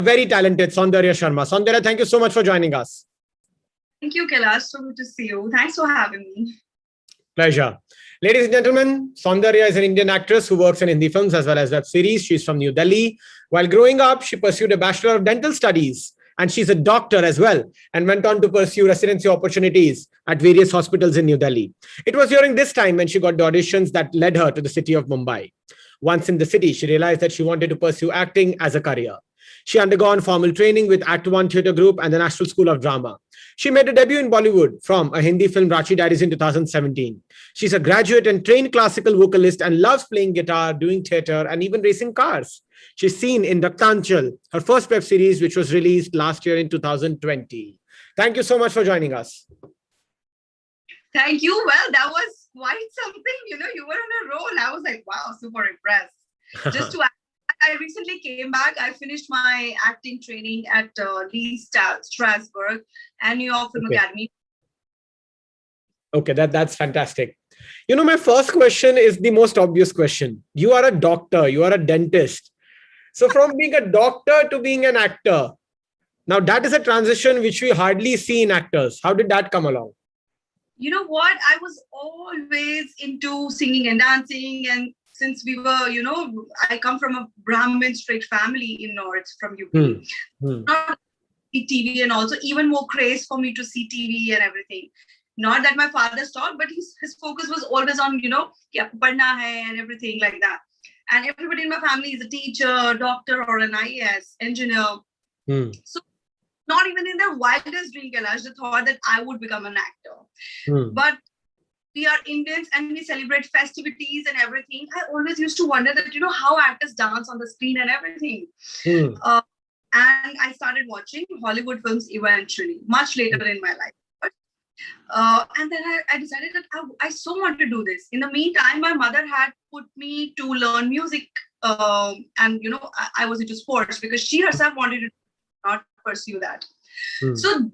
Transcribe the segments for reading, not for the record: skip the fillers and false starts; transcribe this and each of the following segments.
Very talented Soundarya Sharma. Soundarya, thank you so much for joining us. Thank you, Kailash. So good to see you. Thanks for having me. Pleasure. Ladies and gentlemen, Soundarya is an Indian actress who works in Hindi films as well as web series. She's from New Delhi. While growing up, she pursued a Bachelor of Dental Studies, and she's a doctor as well, and went on to pursue residency opportunities at various hospitals in New Delhi. It was during this time when she got the auditions that led her to the city of Mumbai. Once in the city, she realized that she wanted to pursue acting as a career. She undergone formal training with Act One Theatre Group and the National School of Drama. She made a debut in Bollywood from a Hindi film, Rachi Diaries, in 2017. She's a graduate and trained classical vocalist and loves playing guitar, doing theatre, and even racing cars. She's seen in Daktanchal, her first web series, which was released last year in 2020. Thank you so much for joining us. Thank you. Well, that was quite something. You know, you were on a roll. I was like, wow, super impressed. Just to I recently came back. I finished my acting training at Lee Strasberg and New York Film Academy. Okay, that's fantastic. You know, my first question is the most obvious question. You are a doctor, you are a dentist. So from being a doctor to being an actor, now that is a transition which we hardly see in actors. How did that come along? You know what? I was always into singing and dancing, and since we were, you know, I come from a Brahmin straight family in North from UP. Not TV, and also even more craze for me to see TV and everything. Not that my father stopped, but his focus was always on, you know, kya padna hai and everything like that. And everybody in my family is a teacher, doctor, or an IAS engineer. So not even in their wildest dream, Kailash, they thought that I would become an actor. But we are Indians and we celebrate festivities and everything. I always used to wonder that, you know, how actors dance on the screen and everything. And I started watching Hollywood films eventually, much later in my life. And then I decided that I so want to do this. In the meantime, my mother had put me to learn music. And, you know, I was into sports because she herself wanted to not pursue that. So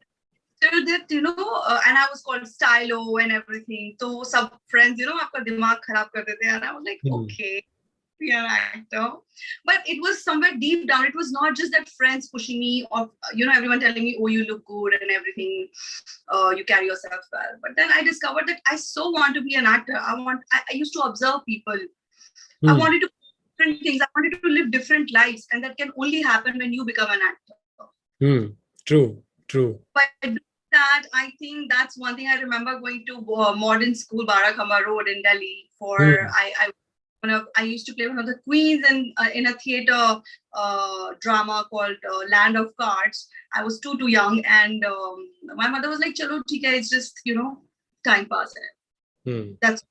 that, you know, and I was called Stylo and everything. So some friends, you know, aapka dimag kharab kar dete, and I was like, okay, be an actor. But it was somewhere deep down. It was not just that friends pushing me or, you know, everyone telling me, oh, you look good and everything. You carry yourself well. But then I discovered that I so want to be an actor. I used to observe people. I wanted to do different things. I wanted to live different lives. And that can only happen when you become an actor. True. But that, I think that's one thing. I remember going to modern school, Barakhamba Road in Delhi for I used to play one of the queens in a theater drama called Land of Cards. I was too young, and my mother was like, "Chalo, theek hai, it's just, you know, time pass." That's,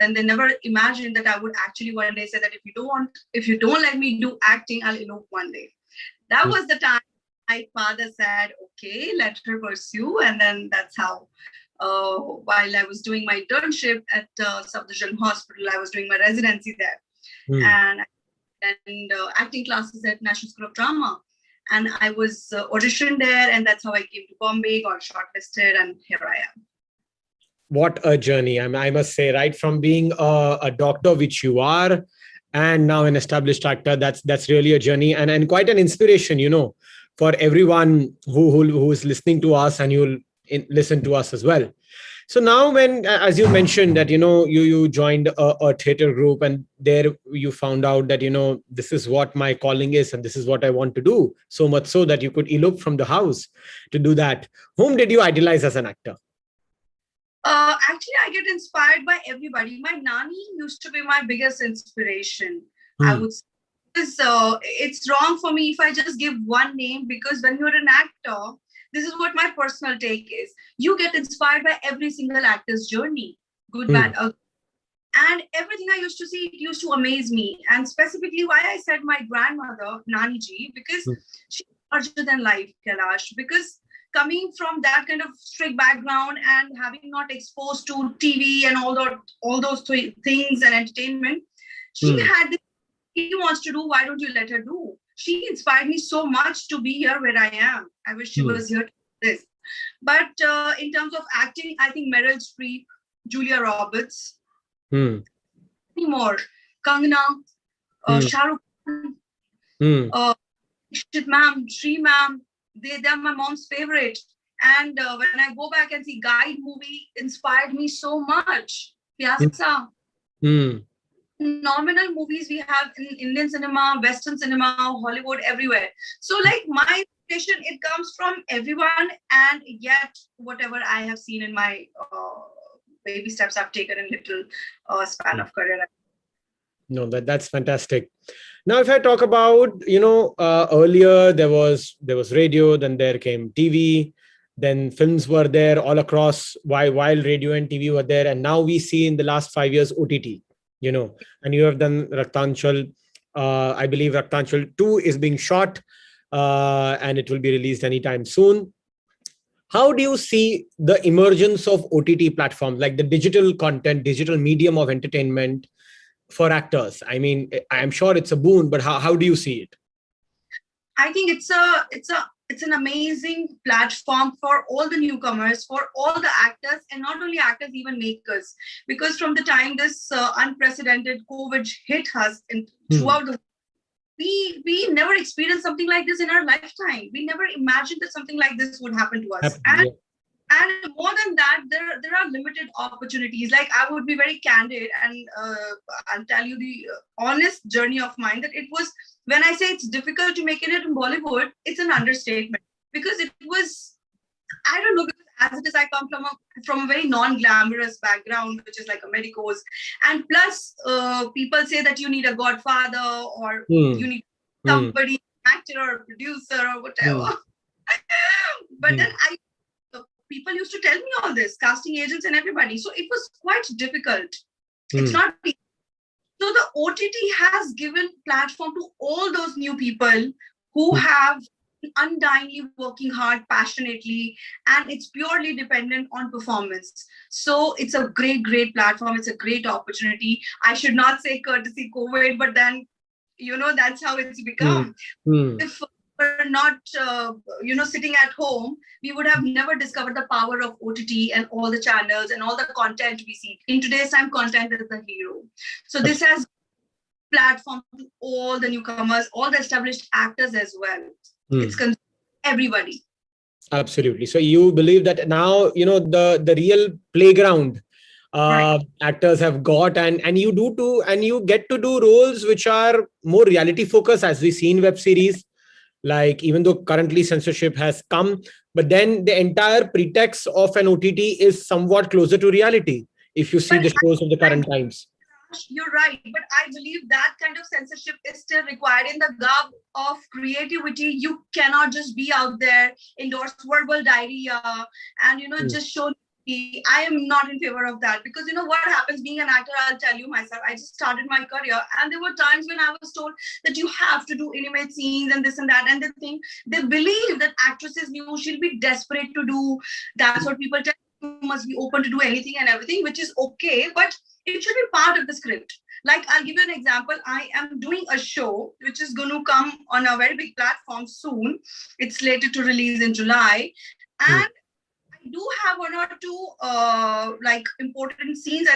and they never imagined that I would actually one day say that if you don't let me do acting, I'll elope one day. That was the time my father said, "Okay, let her pursue," and then that's how. While I was doing my internship at Safdarjung Hospital, I was doing my residency there, and acting classes at National School of Drama, and I was auditioned there, and that's how I came to Bombay, got shortlisted, and here I am. What a journey! I must say, right from being a doctor, which you are, and now an established actor, that's really a journey and quite an inspiration, you know, for everyone who is listening to us, and you'll listen to us as well. So now when, as you mentioned that, you know, you joined a theater group, and there you found out that, you know, this is what my calling is and this is what I want to do, so much so that you could elope from the house to do that. Whom did you idolize as an actor? Actually, I get inspired by everybody. My Nani used to be my biggest inspiration. I would say. It's wrong for me if I just give one name, because when you're an actor, this is what my personal take is. You get inspired by every single actor's journey, good, bad, ugly. And everything I used to see, it used to amaze me. And specifically why I said my grandmother, Nani Ji, because she's larger than life, Kailash. Because coming from that kind of strict background and having not exposed to TV and all those things and entertainment, she had this, she wants to do, why don't you let her do? She inspired me so much to be here where I am. I wish she was here to do this. But in terms of acting, I think Meryl Streep, Julia Roberts, more, Kangana, Shah Rukh Khan, Shit, ma'am, Shri ma'am, they're my mom's favorite. And when I go back and see Guide movie, inspired me so much. Pyasa. Phenomenal movies we have in Indian cinema, Western cinema, Hollywood, everywhere. So like my inspiration, it comes from everyone, and yet whatever I have seen in my baby steps I've taken in little span of career. No, that's fantastic. Now, if I talk about, earlier there was radio, then there came TV, then films were there all across while radio and TV were there. And now we see in the last 5 years, OTT, and you have done Raktanchal. I believe Raktanchal 2 is being shot and it will be released anytime soon. How do you see the emergence of OTT platforms, like the digital content, digital medium of entertainment for actors? I mean, I'm sure it's a boon, but how do you see it? I think it's an amazing platform for all the newcomers, for all the actors, and not only actors, even makers. Because from the time this unprecedented COVID hit us throughout the we never experienced something like this in our lifetime. We never imagined that something like this would happen to us. And more than that, there are limited opportunities. Like, I would be very candid and I'll tell you the honest journey of mine, that it was, when I say it's difficult to make it in Bollywood, it's an understatement. Because it was, I don't know, because as it is, I come from a very non-glamorous background, which is like a medicos. And plus, people say that you need a godfather or you need somebody, actor or producer or whatever. But then people used to tell me all this, casting agents and everybody. So it was quite difficult. It's not easy. So the OTT has given platform to all those new people who have undyingly working hard, passionately, and it's purely dependent on performance. So it's a great platform. It's a great opportunity. I should not say courtesy COVID, but then, that's how it's become. If we're not, sitting at home, we would have never discovered the power of OTT and all the channels and all the content we see. In today's time, content is the hero. So this has platform to all the newcomers, all the established actors as well. It's everybody. Absolutely. So you believe that now, the real playground actors have got, and you do too, and you get to do roles which are more reality focused, as we see in web series. Like, even though currently censorship has come, but then the entire pretext of an OTT is somewhat closer to reality, if you see the shows of the current times. You're right, but I believe that kind of censorship is still required. In the garb of creativity, you cannot just be out there, endorse verbal diarrhea, and just show. I am not in favor of that, because what happens being an actor, I'll tell you myself, I just started my career and there were times when I was told that you have to do intimate scenes and this and that, and they believe that actresses knew, she'll be desperate to do. That's what people tell you, must be open to do anything and everything, which is okay, but it should be part of the script. Like, I'll give you an example. I am doing a show which is going to come on a very big platform soon. It's slated to release in July, and I do have one or two important scenes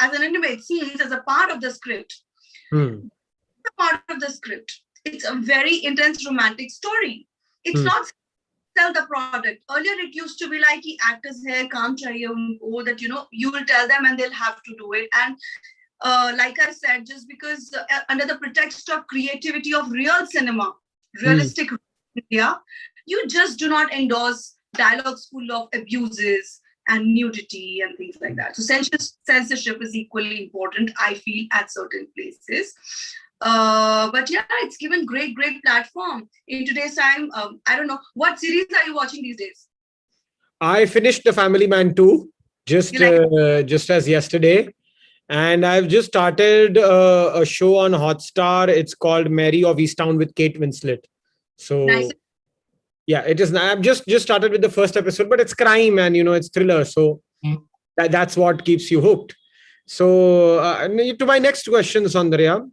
as an intimate scenes as a part of the script. It's a part of the script. It's a very intense romantic story. It's not sell the product. Earlier, it used to be like, actors here, kaam chahiye unko, that you will tell them and they'll have to do it. And like I said, just because under the pretext of creativity of real cinema, realistic India, you just do not endorse dialogues full of abuses and nudity and things like that. So censorship is equally important, I feel, at certain places. But yeah, it's given great platform in today's time. I don't know, what series are you watching these days? I finished The Family Man 2 just as yesterday, and I've just started a show on Hotstar. It's called Mary of Easttown with Kate Winslet. So nice. Yeah, it is. I've just started with the first episode, but it's crime and it's thriller, so that's what keeps you hooked. So to my next question, Soundarya,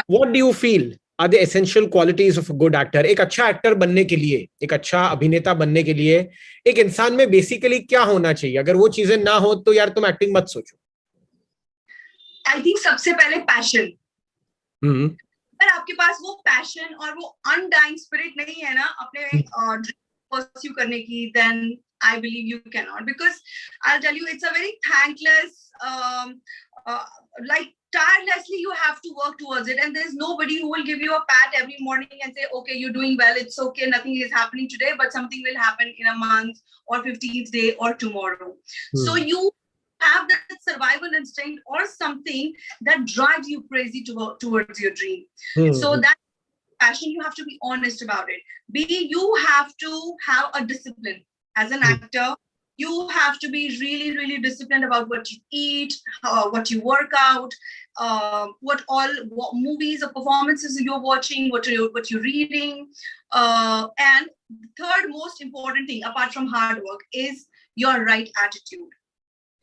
what do you feel are the essential qualities of a good actor? एक अच्छा actor बनने के लिए, एक अच्छा अभिनेता बनने के लिए, एक इंसान में बेसिकली क्या होना चाहिए? अगर वो चीजें ना हो तो यार तुम एक्टिंग मत सोचो. I think सबसे पहले पैशन. अगर आपके पास वो पैशन और वो अनडाइंग स्पिरिट नहीं है ना अपने ड्रीम परस्यू करने की, then I believe you cannot, because I'll tell you, it's a very thankless, like tirelessly you have to work towards it, and there's nobody who will give you a pat every morning and say, okay, you're doing well, it's okay, nothing is happening today, but something will happen in a month or 15th day or tomorrow. So you have that survival instinct or something that drives you crazy towards your dream. So that passion, you have to be honest about it. B, you have to have a discipline. As an actor, you have to be really, really disciplined about what you eat, what you work out, what movies or performances you're watching, what you're reading. And the third most important thing, apart from hard work, is your right attitude.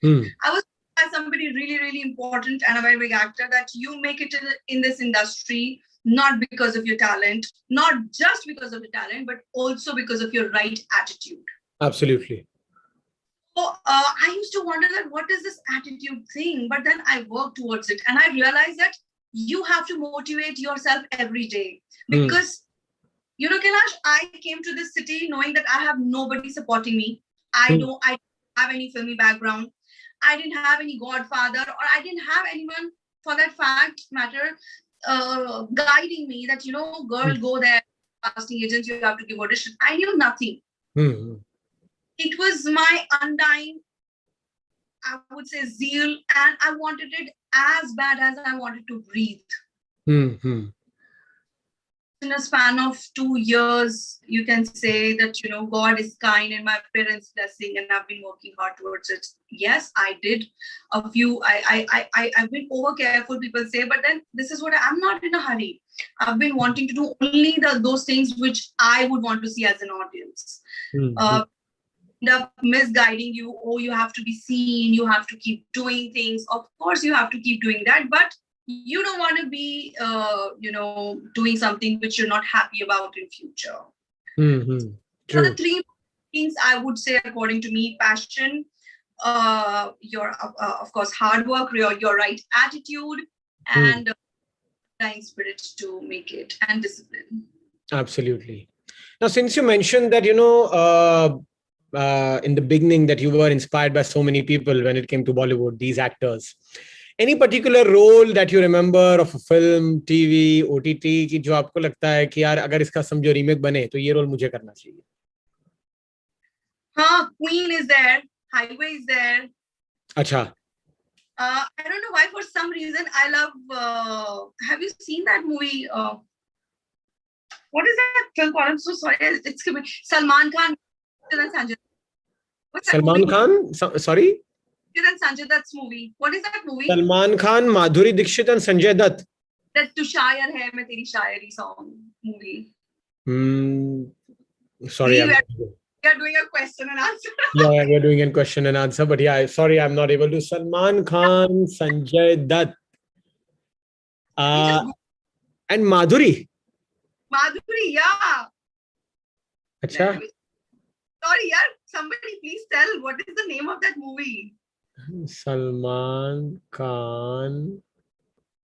I was told by somebody really, really important and a very big actor that you make it in this industry not because of your talent, not just because of the talent, but also because of your right attitude. Absolutely. So I used to wonder that what is this attitude thing? But then I worked towards it, and I realized that you have to motivate yourself every day. Because, you know, Kailash, I came to this city knowing that I have nobody supporting me. I know I don't have any filmy background. I didn't have any godfather, or I didn't have anyone, for that fact matter, guiding me that, you know, girl, go there, casting agents, you have to give audition. I knew nothing. It was my undying, I would say, zeal, and I wanted it as bad as I wanted to breathe. In a span of 2 years, you can say that, you know, God is kind and my parents' blessing, and I've been working hard towards it. Yes, I did a few. I've been over careful, people say, but then this is what I'm not in a hurry. I've been wanting to do only those things which I would want to see as an audience. End up misguiding you. Oh, you have to be seen. You have to keep doing things. Of course, you have to keep doing that, but you don't want to be, you know, doing something which you're not happy about in future. True. So the three things I would say, according to me: passion, your of course hard work, your right attitude, and dying spirit to make it, and discipline. Absolutely. Now, since you mentioned that, you know, in the beginning that you were inspired by so many people when it came to Bollywood, these actors, any particular role that you remember of a film, TV, OTT कि जो आपको लगता है कि यार अगर इसका समझो रीमेक बने तो ये रोल मुझे करना चाहिए? हाँ, Queen is there, Highway is there. अच्छा. I don't know why, for some reason I love. Have you seen that movie? What is that film called? I'm so sorry. It's Salman Khan and Sanjay. What's that Salman movie? Khan? Sorry? And Sanjay Dutt's movie. What is that movie? Salman Khan, Madhuri Dixit and Sanjay Dutt. That Tu Shayar Hai Main Teri Shayari song movie. Sorry. We are doing a question and answer. Yeah, we're doing a question and answer. But yeah, sorry, I'm not able to. Salman Khan, Sanjay Dutt. And Madhuri. Madhuri, yeah. Achha. Sorry, yeah. Somebody please tell what is the name of that movie? Salman Khan.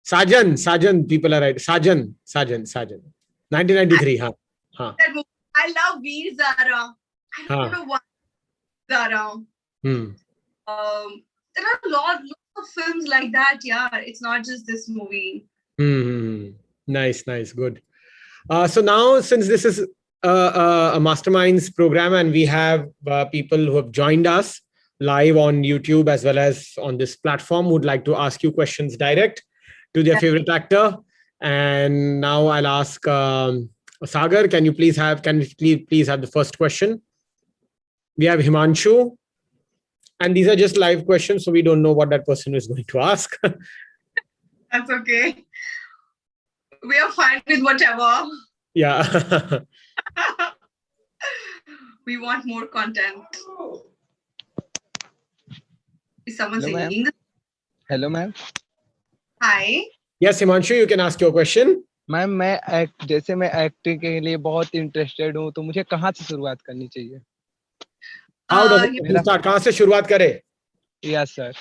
Sajan. People are right. Sajan. 1993. That movie. I love Veer Zara. I don't know why Zara. There are lots of films like that. Yeah, it's not just this movie. Nice, good. So now, since this is a Masterminds program and we have people who have joined us live on YouTube as well as on this platform who would like to ask you questions direct to their favorite actor. And now I'll ask Sagar, can we please have the first question? We have Himanshu, and these are just live questions, so we don't know what that person is going to ask. That's okay. We are fine with whatever. Yeah. We want more content. Is someone saying? Hello, ma'am. Hi. Yes, Himanshu, you can ask your question. Ma'am मैं जैसे मैं acting के लिए बहुत interested हूँ, तो मुझे कहाँ से शुरुआत करनी चाहिए? How does it start? कहाँ से शुरुआत करें? Yes, sir.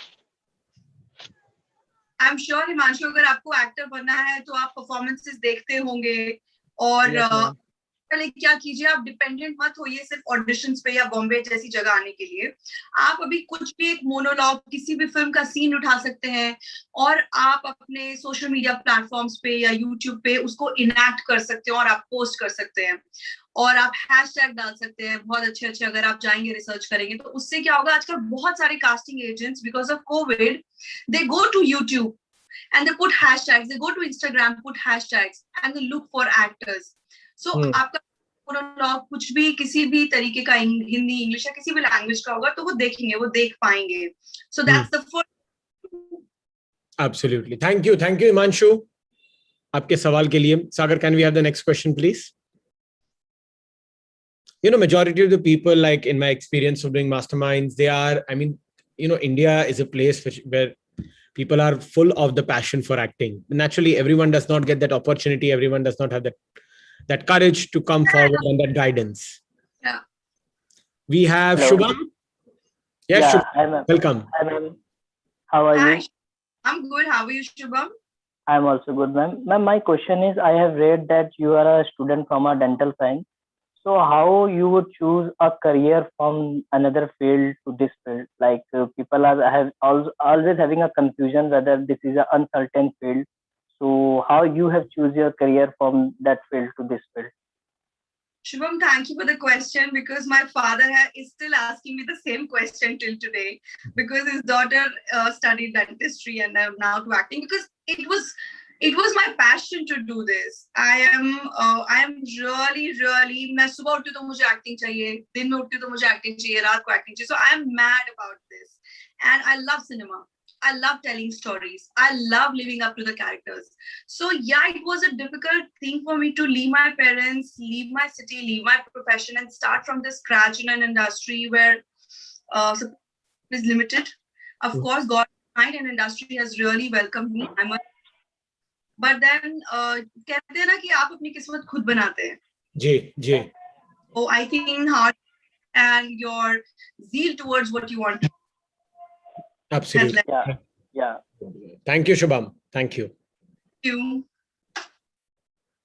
I'm sure Himanshu अगर आपको एक्टर बनना है तो आप परफॉर्मेंसेस देखते होंगे और पहले क्या कीजिए, आप डिपेंडेंट मत होइए सिर्फ ऑडिशंस पे या बॉम्बे जैसी जगह आने के लिए। आप अभी कुछ भी एक मोनोलॉग किसी भी फिल्म का सीन उठा सकते हैं और आप अपने सोशल मीडिया प्लेटफॉर्म्स पे या यूट्यूब पे उसको इनैक्ट कर सकते हैं और आप पोस्ट कर सकते हैं और आप हैशटैग डाल सकते हैं बहुत अच्छे अच्छे। अगर आप जाएंगे रिसर्च करेंगे तो उससे क्या होगा, आजकल बहुत सारे casting agents because of Covid they go to YouTube and they put hashtags, they go to Instagram, put hashtags and they look for actors. So आपका मोनोलॉग कुछ भी किसी भी तरीके का हिंदी इंग्लिश या किसी भी लैंग्वेज का होगा तो वो देखेंगे, वो देख पाएंगे. So that's the first. Absolutely. Thank you Himanshu आपके सवाल के लिए. Sagar, can we have the next question please? You know, majority of the people, like in my experience of doing masterminds, they are, I mean, you know, India is a place where people are full of the passion for acting. Naturally, everyone does not get that opportunity. Everyone does not have that courage to come forward and that guidance. Yeah. We have Hello. Shubham. Yes, Yeah, Shubham. hi, ma'am. Welcome. Hi, ma'am. How are Hi. you? I'm good. How are you, Shubham? I'm also good, ma'am. Ma'am, my question is, I have read that you are a student from a dental science. So how you would choose a career from another field to this field? Like people have always having a confusion whether this is an uncertain field. So how you have choose your career from that field to this field? Shubham, thank you for the question because my father is still asking me the same question till today because his daughter studied dentistry and now to acting because it was my passion to do this. I am really मैं सुबह उठती तो मुझे acting चाहिए, दिन में उठती तो मुझे acting चाहिए, रात को acting चाहिए. So I am mad about this and I love cinema. I love telling stories. I love living up to the characters. So yeah, it was a difficult thing for me to leave my parents, leave my city, leave my profession and start from the scratch in an industry where support is limited. Of course, God and industry has really welcomed me. But then कहते हैं ना कि आप अपनी किस्मत खुद बनाते हैं. जी. Oh, I think hard and your zeal towards what you want. Absolutely. Yeah. Thank you, Shubham. Thank you. Thank you.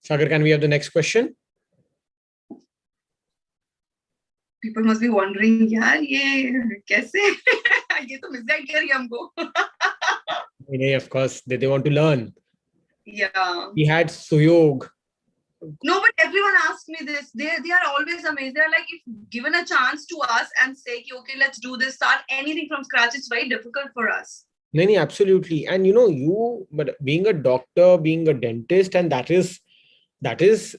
Sagar, can we have the next question? People must be wondering, यार ये कैसे? ये तो misguide कर रही है हमको. Of course, they want to learn. Yeah. We had Suyog. No, but everyone asks me this. They are always amazed. They're like, if given a chance to us and say, okay, let's do this, start anything from scratch, it's very difficult for us. No, absolutely. And you know, but being a doctor, being a dentist, and that is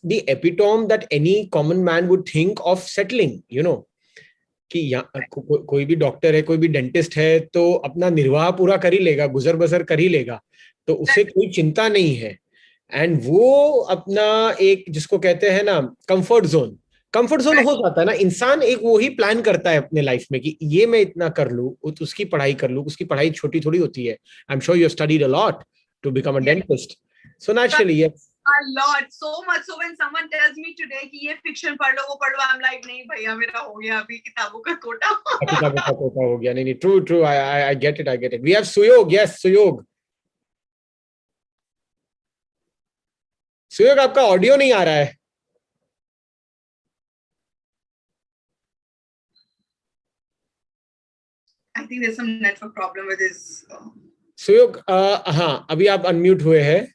the epitome that any common man would think of settling, you know. कि कोई भी doctor है, कोई भी dentist है तो अपना निर्वाह पूरा कर ही लेगा, गुजर बसर कर ही लेगा, तो उसे कोई चिंता नहीं है. एंड वो अपना एक जिसको कहते हैं ना कंफर्ट जोन हो जाता है ना. इंसान एक वो ही प्लान करता है अपने लाइफ में कि ये मैं इतना कर लूं, उसकी पढ़ाई कर लूं. उसकी पढ़ाई छोटी थोड़ी होती है. I am sure you have studied a lot to become a dentist. So naturally yes, a lot, so much so when someone tells me today कि ये fiction पढ़ लो, वो पढ़ लो, I'm like नहीं भैया मेरा हो गया अभी किताबों का कोटा. किताबों का कोटा हो गया. नहीं true I get it. We have Suyog. Yes, Suyog, आपका ऑडियो नहीं आ रहा है. I think there's some network problem with this. Suyog, हाँ अभी आप अनम्यूट हुए हैं.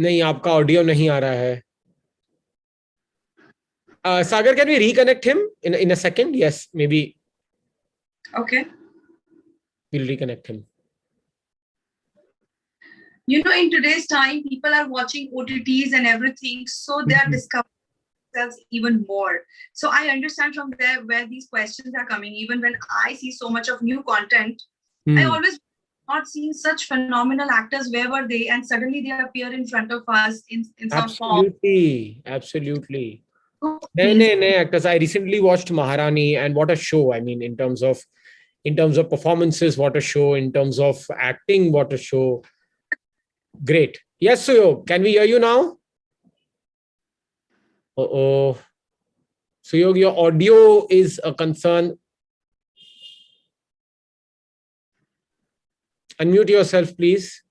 नहीं, आपका ऑडियो नहीं आ रहा है. Sagar, can we reconnect him in a second? Yes, maybe. Okay. We'll reconnect him. You know, in today's time, people are watching OTTs and everything, so they are discovering themselves even more. So I understand from there where these questions are coming. Even when I see so much of new content, I always not seen such phenomenal actors. Where were they? And suddenly they appear in front of us in some form. Absolutely. No actors. I recently watched Maharani, and what a show! I mean, in terms of performances, what a show! In terms of acting, what a show! Great. Yes, Suyog, can we hear you now? Suyog, your audio is a concern. Unmute yourself, please.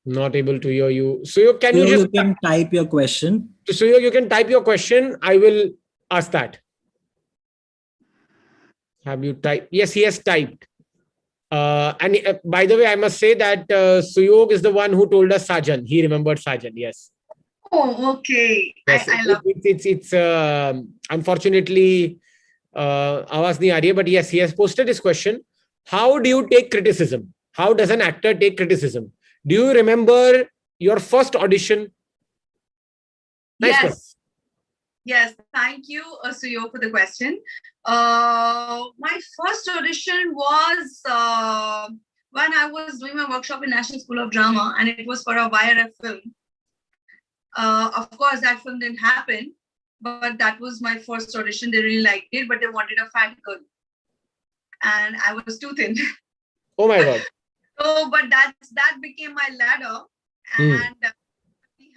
Not able to hear you. Suyog, can you just... You can type your question. Suyog, you can type your question. I will ask that. Have you typed? Yes, he has typed. And by the way, I must say that Suyog is the one who told us Sajan. He remembered Sajan. Yes. Oh, okay. Yes, I love it's unfortunately आवाज नहीं आ रही है, but yes, he has posted his question. How do you take criticism? How does an actor take criticism? Do you remember your first audition? Nice Yes. question. Yes, thank you, Suyo, for the question. My first audition was when I was doing my workshop in National School of Drama, and it was for a YRF film. Of course, that film didn't happen, but that was my first audition. They really liked it, but they wanted a fat girl, and I was too thin. Oh my God. So, but that became my ladder, and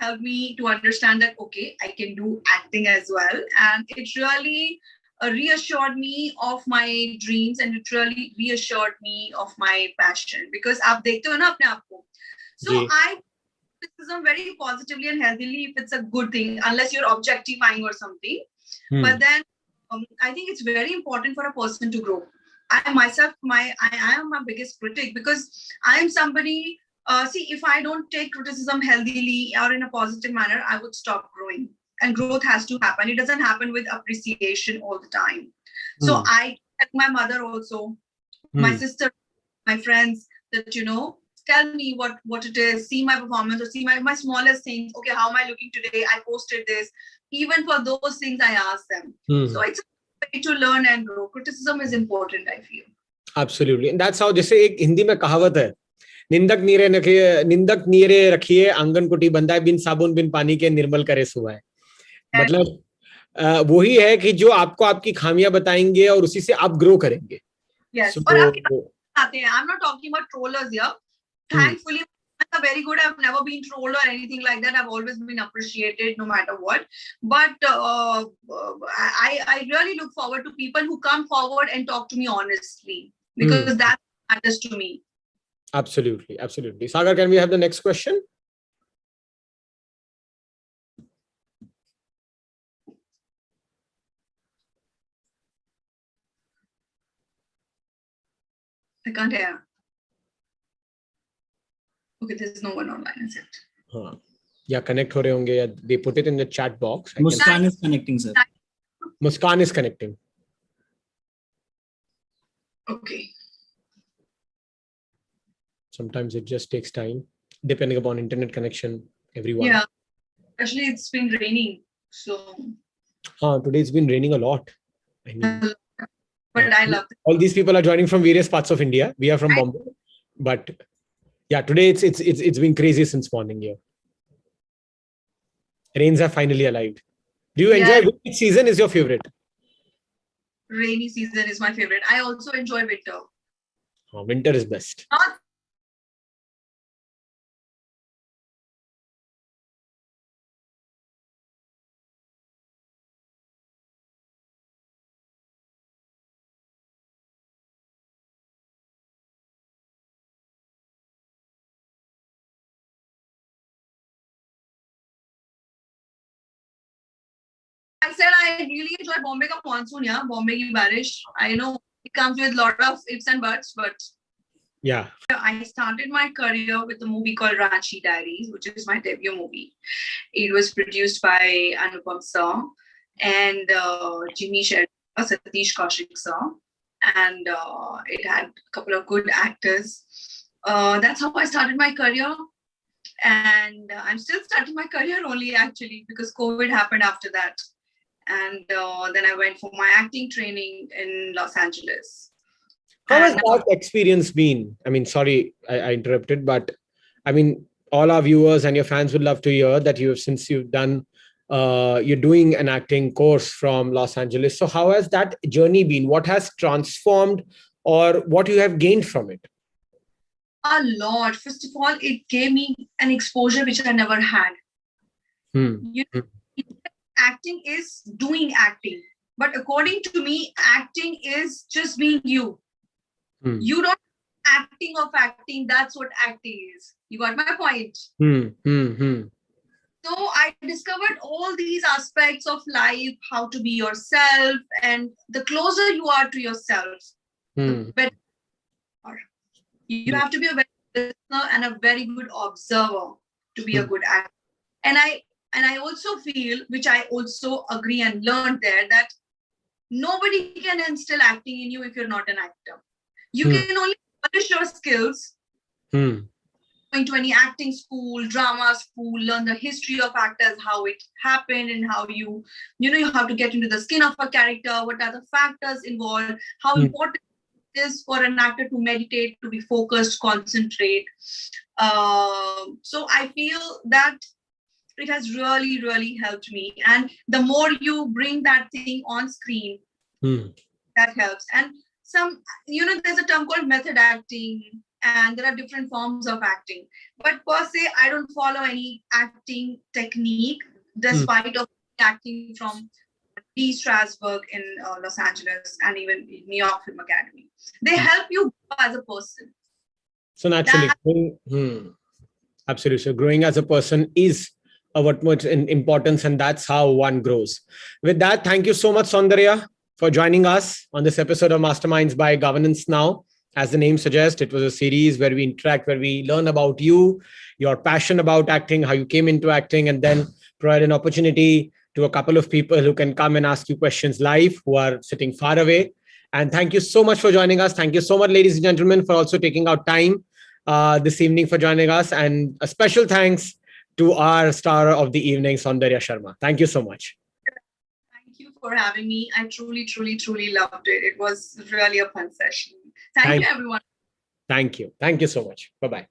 helped me to understand that, okay, I can do acting as well. And it really reassured me of my dreams, and it really reassured me of my passion, because aap dekhte ho na apne aap ko. So I criticism very positively and healthily if it's a good thing, unless you're objectifying or something. But then I think it's very important for a person to grow. I am my biggest critic, because I am somebody, see, if I don't take criticism healthily or in a positive manner, I would stop growing. And growth has to happen. It doesn't happen with appreciation all the time. So I tell my mother also, my sister, my friends, that, you know, tell me what it is, see my performance, or see my smallest things. Okay, how am I looking today? I posted this. Even for those things, I ask them. So it's a way to learn and grow. Criticism is important, I feel. Absolutely. And that's how, जैसे एक हिंदी में कहावत है, निंदक नीरे रखिए, आंगन कुटी बंधा है, बिन साबुन बिन पानी के निर्मल करे सुहाए. मतलब वही है कि जो आपको आपकी खामियां बताएंगे और उसी से आप ग्रो करेंगे. Yes. और आपके आते हैं. I'm not talking about trollers here. Thankfully, I'm very good. I've never been trolled or anything like that. I've always been appreciated no matter what. But I really look forward to people who come forward and talk to me honestly, because that matters to me. Absolutely. Absolutely. Sagar, can we have the next question? I can't hear. Okay, there's no one online, is it? Yeah, connect ho rahe honge, ya they put it in the chat box. Muskan is connecting, sir. Muskan is connecting. Okay. Sometimes it just takes time, depending upon internet connection, everyone. Yeah, especially it's been raining, so. Today it's been raining a lot. I mean, but I love it. All these people are joining from various parts of India. We are from Bombay, but yeah, today it's been crazy since morning here. Rains have finally arrived. Do you enjoy, which season is your favorite? Rainy season is my favorite. I also enjoy winter. Winter is best. Not I said I really enjoy Bombay ka monsoon, yeah. Bombay ki barish. I know it comes with a lot of ifs and buts, but yeah. I started my career with a movie called Ranchi Diaries, which is my debut movie. It was produced by Anupam sir and Jimmy Shetty, Satish Kaushik sir, and it had a couple of good actors. That's how I started my career. And I'm still starting my career only, actually, because COVID happened after that. And then I went for my acting training in Los Angeles. How has that experience been? I mean, sorry, I interrupted, but I mean, all our viewers and your fans would love to hear that since you've done, you're doing an acting course from Los Angeles. So how has that journey been? What has transformed or what you have gained from it? A lot. First of all, it gave me an exposure which I never had. Acting is doing acting. But according to me, acting is just being you. You don't acting of acting. That's what acting is. You got my point? So I discovered all these aspects of life, how to be yourself, and the closer you are to yourself, the better you are. You have to be a very good listener and a very good observer to be a good actor. And I also feel, which I also agree and learned there, that nobody can instill acting in you if you're not an actor. You can only polish your skills going to any acting school, drama school, learn the history of actors, how it happened, and how you have to get into the skin of a character, what are the factors involved, how important it is for an actor to meditate, to be focused, concentrate. So I feel that it has really, really helped me. And the more you bring that thing on screen, that helps. And there's a term called method acting, and there are different forms of acting. But per se, I don't follow any acting technique, despite of acting from Lee Strasberg in Los Angeles and even New York Film Academy. They help you grow as a person. So naturally, absolutely. So growing as a person is of utmost importance, and that's how one grows. With that, thank you so much, Soundarya, for joining us on this episode of Masterminds by Governance Now. As the name suggests, it was a series where we interact, where we learn about you, your passion about acting, how you came into acting, and then provide an opportunity to a couple of people who can come and ask you questions live, who are sitting far away. And thank you so much for joining us. Thank you so much, ladies and gentlemen, for also taking out time this evening for joining us. And a special thanks to our star of the evening, Soundarya Sharma. Thank you so much. Thank you for having me. I truly, truly, truly loved it. It was really a fun session. Thank you, everyone. Thank you. Thank you so much. Bye-bye.